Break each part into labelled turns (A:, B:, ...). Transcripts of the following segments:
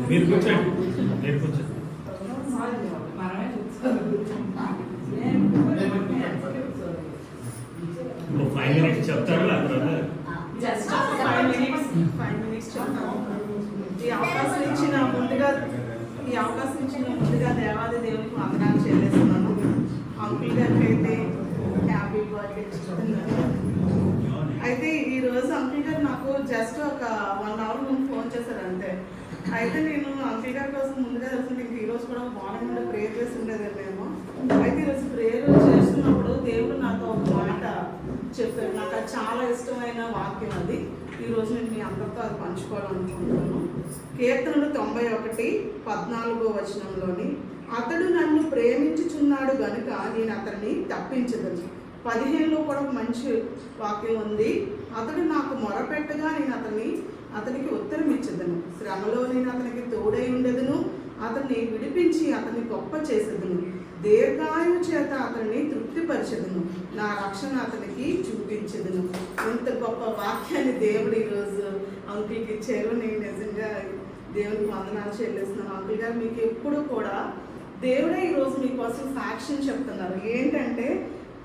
A: మీరు కూర్చోండి, మీరు కూర్చోండి. ఇప్పుడు 5 minutes చెప్తారు, ఆ తర్వాత
B: జస్ట్ 5 minutes చెప్తాను. ఈ అవకాశం ఇచ్చిన ముందుగా దేవాది దేవునికి వందనాలు చెల్లిస్తున్నాను. అంకుల్ గారికి అయితే హ్యాపీ బర్త్డే చెప్తున్నాను. అయితే ఈరోజు అంకుల్ గారు నాకు జస్ట్ ఒక 1 hour ముందు ఫోన్ చేశారు అంతే. అయితే నేను అంకుల్ గారి కోసం ముందుగా తెలుసు ఇంక ఈరోజు కూడా మార్నింగ్ నుండి ప్రేయర్ చేసి ఉండేదేమో. అయితే ఈరోజు ప్రేయర్ చేస్తున్నప్పుడు దేవుడు నాతో ఒక మాట చెప్పారు. నాకు అది చాలా ఇష్టమైన వాక్యం. అది ఈరోజు నేను మీ అందరితో అది పంచుకోవాలనుకుంటున్నాను. కీర్తనలు 91:14 అతడు నన్ను ప్రేమించుచున్నాడు గనుక నేను అతన్ని తప్పించదను. 15లో కూడా ఒక మంచి వాక్యం ఉంది. అతడు నాకు మొరపెట్టగా నేను అతనికి ఉత్తరం ఇచ్చదను. శ్రమలో నేను అతనికి తోడై ఉండేదను. అతన్ని విడిపించి అతన్ని గొప్ప చేసేదను. దీర్ఘాయువు చేత అతన్ని తృప్తిపరచదును. నా రక్షణ అతనికి చూపించదును. ఇంత గొప్ప వాక్యాన్ని దేవుడు ఈరోజు అంకుల్కి ఇచ్చారు. నేను నిజంగా దేవునికి వందనాలు చెల్లిస్తున్నాను. అంకుల్ గారు మీకు ఎప్పుడు కూడా దేవుడే ఈరోజు మీకోసం సాక్ష్యం చెప్తున్నారు. ఏంటంటే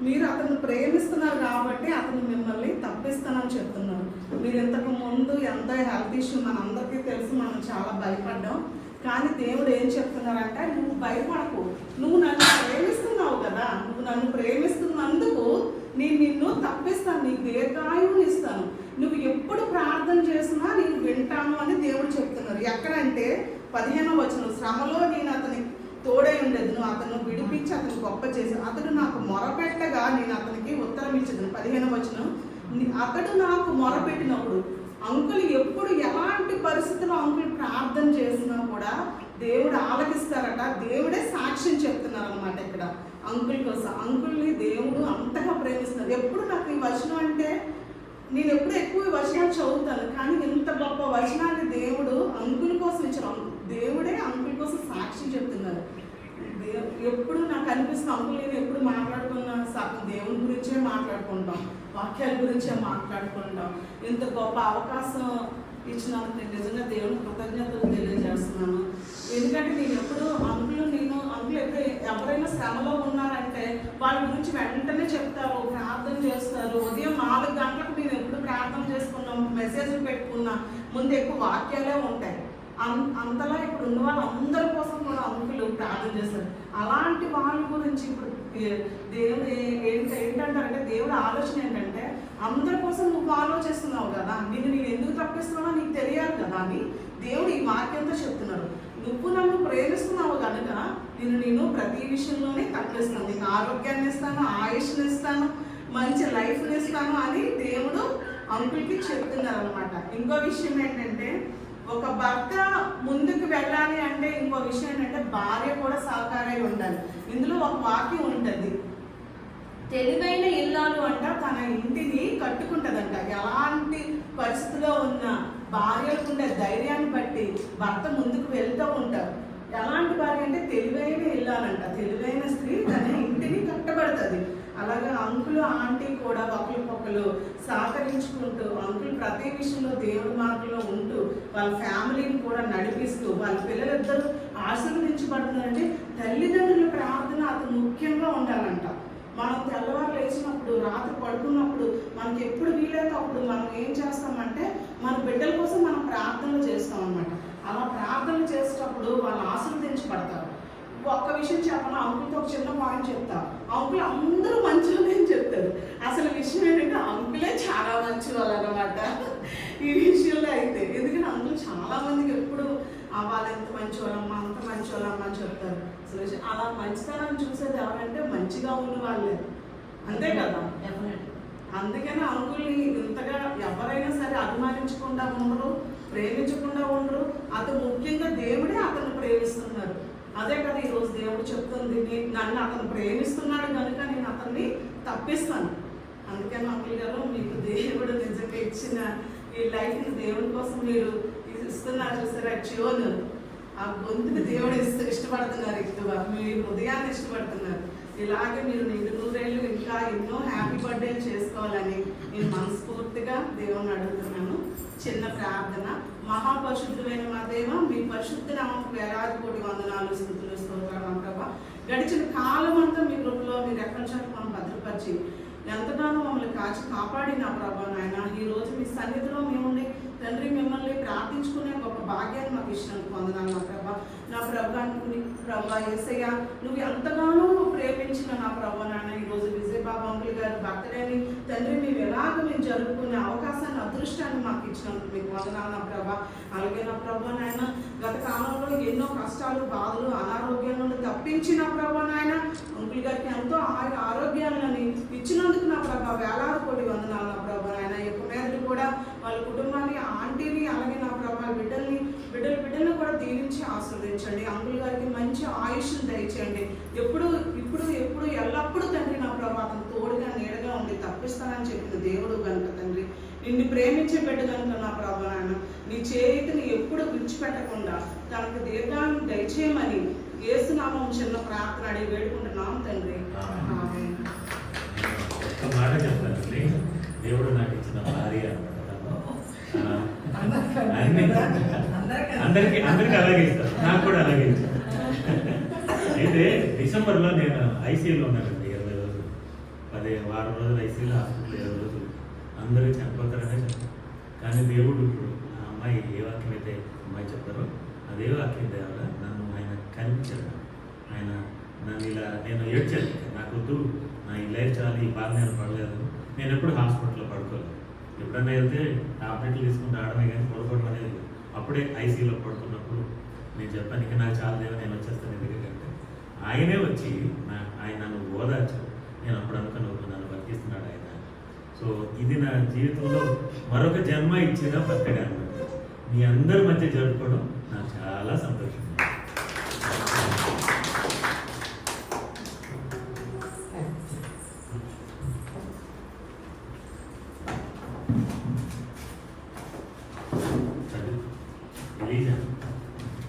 B: మీరు అతను ప్రేమిస్తున్నారు కాబట్టి అతను మిమ్మల్ని తప్పిస్తానని చెప్తున్నారు. మీరు ఇంతకు ముందు ఎంత హెల్త్ ఇష్యూ మనందరికీ తెలుసు, మనం చాలా భయపడ్డాం. కానీ దేవుడు ఏం చెప్తున్నారంటే నువ్వు భయపడకు, నువ్వు నన్ను ప్రేమిస్తున్నావు కదా, నువ్వు నన్ను ప్రేమిస్తున్నందుకు నేను నిన్ను తప్పిస్తాను, నీకు దీర్ఘాయువుని ఇస్తాను, నువ్వు ఎప్పుడు ప్రార్థన చేసినా నేను వింటాను అని దేవుడు చెప్తున్నారు. ఎక్కడంటే 15వ వచనం, శ్రమలో నేను అతని తోడై ఉండేది, నువ్వు అతను విడిపించి అతను గొప్ప చేసి అతడు నాకు మొరపెట్టగా నేను అతనికి ఉత్తరం ఇచ్చేది. 15వ వచనం, అతడు నాకు మొరపెట్టినప్పుడు అంకుల్ ఎప్పుడు ఎలాంటి పరిస్థితుల్లో అంకుల్ ప్రార్థన చేసినా కూడా దేవుడు ఆలకిస్తారట. దేవుడే సాక్ష్యం చెప్తున్నారు అనమాట ఇక్కడ అంకుల్ కోసం. అంకుల్ని దేవుడు అంతగా ప్రేమిస్తున్నారు. ఎప్పుడు నాకు ఈ వచనం అంటే నేను ఎప్పుడు ఎక్కువ వచనాలు చదువుతాను, కానీ ఇంత గొప్ప వచనాన్ని దేవుడు అంకుల్ కోసం ఇచ్చారు. దేవుడే అంకుల్ కోసం సాక్ష్యం చెప్తున్నారు. ఎప్పుడు నాకు అనిపిస్తుంది అంకుల్ నేను ఎప్పుడు మాట్లాడుకున్నా సగం దేవుని గురించే మాట్లాడుకుంటాం, వాక్యాల గురించే మాట్లాడుకుంటాం. ఇంత గొప్ప అవకాశం ఇచ్చినందుకు నేను నిజంగా దేవుని కృతజ్ఞతలు తెలియజేస్తున్నాను. ఎందుకంటే నేను ఎప్పుడు అంకుల్ ఎవరైనా శ్రమలో ఉన్నారంటే వాళ్ళ గురించి వెంటనే చెప్తారు, ప్రార్థన చేస్తారు. ఉదయం 4 గంటలకు నేను ఎప్పుడు ప్రార్థన చేసుకున్నాం, మెసేజ్లు పెట్టుకున్నా, ముందు ఎక్కువ వాక్యాలే ఉంటాయి. అంతలా ఇప్పుడు ఉన్న వాళ్ళందరి కోసం కూడా అంకులు ప్రార్థన చేస్తారు. అలాంటి వాళ్ళ గురించి ఇప్పుడు దేవుడు ఏంటంటారంటే దేవుడు ఆలోచన ఏంటంటే అందరి కోసం నువ్వు ఆలోచిస్తున్నావు కదా, నేను ఎందుకు తప్పిస్తున్నావో నీకు తెలియాలి కదా అని దేవుడు ఈ వాక్యంతో చెప్తున్నారు. నువ్వు నన్ను ప్రేమిస్తున్నావు కనుక నేను ప్రతి విషయంలోనే తప్పిస్తాను, నీకు ఆరోగ్యాన్ని ఇస్తాను, ఆయుష్ని ఇస్తాను, మంచి లైఫ్ని ఇస్తాను అని దేవుడు అంకుల్కి చెప్తున్నారు అనమాట. ఇంకో విషయం ఏంటంటే ఒక భర్త ముందుకు వెళ్ళాలి అంటే ఇంకో విషయం ఏంటంటే భార్య కూడా సహకారై ఉండాలి. ఇందులో ఒక వాక్యం ఉంటుంది, తెలివైన ఇల్లాలు అంట తన ఇంటిని కట్టుకుంటుందంట. ఎలాంటి పరిస్థితిలో ఉన్న భార్యలకు ఉండే ధైర్యాన్ని బట్టి భర్త ముందుకు వెళ్తూ ఉంటారు. ఎలాంటి భార్య అంటే తెలివైన ఇల్లాలంట, తెలివైన స్త్రీ తన ఇంటిని కట్టబడుతుంది. అలాగే అంకుల్ ఆంటీ కూడా ఒకరికొకరు సహకరించుకుంటూ అంకుల్ ప్రతి విషయంలో దేవుడి మార్గంలో ఉంటూ వాళ్ళ ఫ్యామిలీని కూడా నడిపిస్తూ వాళ్ళ పిల్లలిద్దరూ ఆశీర్వదించబడుతున్నారంటే తల్లిదండ్రుల ప్రార్థన అతను ముఖ్యంగా ఉండాలంట. మనం తెల్లవారు లేచినప్పుడు రాత్రి పడుకున్నప్పుడు మనకి ఎప్పుడు వీలైతే అప్పుడు మనం ఏం చేస్తామంటే మన బిడ్డల కోసం మనం ప్రార్థనలు చేస్తాం అన్నమాట. అలా ప్రార్థనలు చేసేటప్పుడు వాళ్ళు ఆశీర్వదించబడతారు. ఒక్క విషయం చెప్పను, అంకుల్తో ఒక చిన్న పాయింట్ చెప్తా. అంకుల్ అందరూ మంచి వాళ్ళని చెప్తారు. అసలు విషయం ఏంటంటే అంకులే చాలా మంచి వాళ్ళు అన్నమాట ఈ విషయంలో అయితే. ఎందుకంటే అంకుల్ చాలా మందికి ఎప్పుడు వాళ్ళు ఎంత మంచి వాళ్ళమ్మా, అంత మంచి వాళ్ళమ్మా అని చెప్తారు. అసలు అలా మంచితనాన్ని చూసేది ఎవరంటే మంచిగా ఉన్న వాళ్ళే, అంతే కదా. అందుకని అంకుల్ని ఇంతగా ఎవరైనా సరే అభిమానించకుండా ఉండరు, ప్రేమించకుండా ఉండరు. అతను ముఖ్యంగా దేవుడే అతన్ని ప్రేమిస్తున్నారు. అదే కదా ఈరోజు దేవుడు చెప్తుంది, నన్ను అతను ప్రేమిస్తున్నాడు కనుక నేను అతన్ని తప్పిస్తాను. అందుకని అంకుల్ గారు మీకు దేవుడు నిజంగా ఇచ్చిన ఈ లైఫ్ని దేవుడి కోసం మీరు ఇస్తున్నారు చూసారా, ట్యూన్ ఆ గొంతుని దేవుడు ఇష్టపడుతున్నారు, ఎక్కువ మీ హృదయాన్ని ఇష్టపడుతున్నారు. ఇలాగే మీరు 100 ఏళ్ళు ఇంకా ఎన్నో హ్యాపీ బర్త్డేలు చేసుకోవాలని నేను మనస్ఫూర్తిగా దేవుని అడుగుతున్నాను. చిన్న ప్రార్థన. మహాపరిశుద్ధమైన మా దేవ మీ పరిశుద్ధ నామకు వేలాది కోటి వందనాలు స్తుతులు స్తోత్రాలు మా ప్రభా. గడిచిన కాలం అంతా మీ కృపలో మీ రెక్కల చాటు మనం భద్రపరిచి ఎంతగానో మమ్మల్ని కాచి కాపాడి నా ప్రభా నాయన. ఈ రోజు మీ సన్నిధిలో మేముండి తండ్రి మిమ్మల్ని ప్రార్థించుకునే గొప్ప భాగ్యాన్ని మాకు ఇచ్చినందుకు వందనాలు నా ప్రభా. నా ప్రభా యేసయ్య నువ్వు ఎంతగానో ప్రేమించిన నా ప్రభా నాయన. ఈరోజు విజయబాబు అంకుల్ గారి బర్త్డేని తండ్రి మేము జరుపుకునే అవకాశాన్ని అదృష్టాన్ని మాకు ఇచ్చినందుకు మీకు వందనాలు నా ప్రభా. అలాగే నా ప్రభా నాయన గత కాలంలో ఎన్నో కష్టాలు బాధలు అనారోగ్యాలను తప్పించి నా ప్రభా నాయన అంకుల్ గారికి ఎంతో ఆరోగ్యాలని ఇచ్చినందుకు నా ప్రభా వేలాది కోటి వందనాలు నా ప్రభా నాయన. యొక్క మీదటి కూడా వాళ్ళ కుటుంబాన్ని ఆంటీని అలాగే నా ప్రభా బిడ్డలను కూడా దీవించి ఆస్వాదించండి. అంకుల్ గారికి మంచి ఆయుష్ను దయచేయండి. ఎప్పుడు ఎల్లప్పుడూ తండ్రి నా ప్రభా అతను తోడుగా నీడగా ఉండి తప్పిస్తానని చెప్పిన దేవుడు కనుక తండ్రి నిన్ను ప్రేమించే బిడ్డ కనుక నా ప్రభా నాయన నీ చేతిని ఎప్పుడు విడిచిపెట్టకుండా తనకు దీర్ఘాన్ని దయచేయమని యేసునామం చిన్న ప్రార్థన అడిగి వేడుకుంటున్నాం తండ్రి. ఆమేన్.
A: ఒక మాట చెప్తానండి. దేవుడు నాకు ఇచ్చిన భార్య అందరికి అలాగే ఇస్తారు, నాకు కూడా అలాగే ఇస్తారు. అయితే డిసెంబర్లో నేను ఐసీయూలో ఉన్నానండి 20 రోజులు, 10 వారం రోజులు ఐసీయూలో, హాస్పిటల్ 20 రోజులు. అందరూ చనిపోతారనే చెప్తారు. కానీ దేవుడు ఇప్పుడు ఆ అమ్మాయి ఏ వాక్యం అయితే అమ్మాయి చెప్తారో అదే వాక్యం దేవాల నన్ను ఆయన కనిపించారు. ఆయన నన్ను ఇలా నేను ఏడ్చాను, నాకు వద్దు నా ఈ లైఫ్ చాలా ఈ బాధ నేను పడలేదు. నేను ఎప్పుడు హాస్పిటల్లో పడుకోలేదు. ఎప్పుడన్నా వెళ్తే టాబ్లెట్లు తీసుకుని రావడమే కానీ పడుకోవడం అనేది. అప్పుడే ఐసీయూలో పడుకున్నప్పుడు నేను చెప్పాను ఇక నాకు చాలా దేవ నేను వచ్చేస్తాను ఎందుకంటే ఆయనే వచ్చి ఆయన నన్ను ఓదార్చారు. నేను అప్పుడు అనుకున్నాను నన్ను బతికిస్తున్నాడు ఆయన. సో ఇది నా జీవితంలో మరొక జన్మ ఇచ్చిన బర్త్డే అన్నమాట. మీ అందరి మధ్య జరుపుకోవడం నాకు చాలా సంతోషం.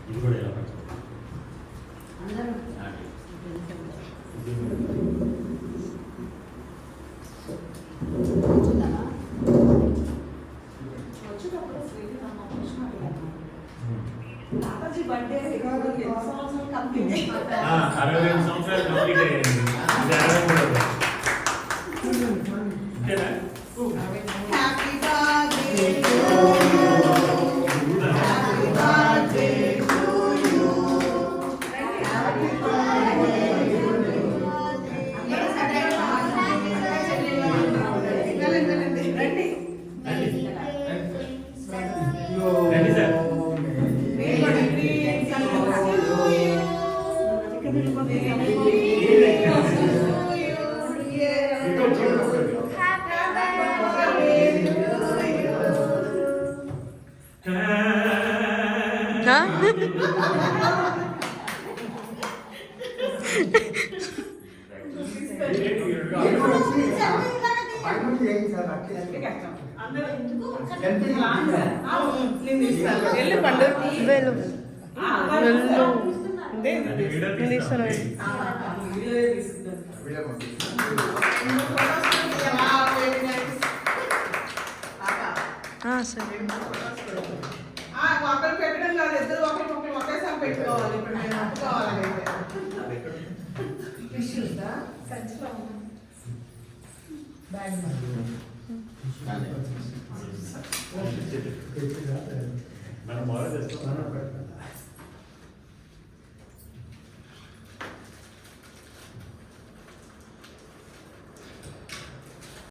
A: ఇది కూడా ఎలా పడుతుంది
B: తాతాజీ బర్త్డే 62 సంవత్సరాలు కంప్లీట్
A: అయ్యింది. అంతేనా?
B: హ్యాపీ బర్త్డే ఒకరు పెట్టడం కాదు, ఇద్దరు ఒకరికొకరు ఒకేసారి పెట్టుకోవాలి. ఇప్పుడు నేను ఒప్పుకోవాలి.
A: మనం మొదలు చేస్తాం.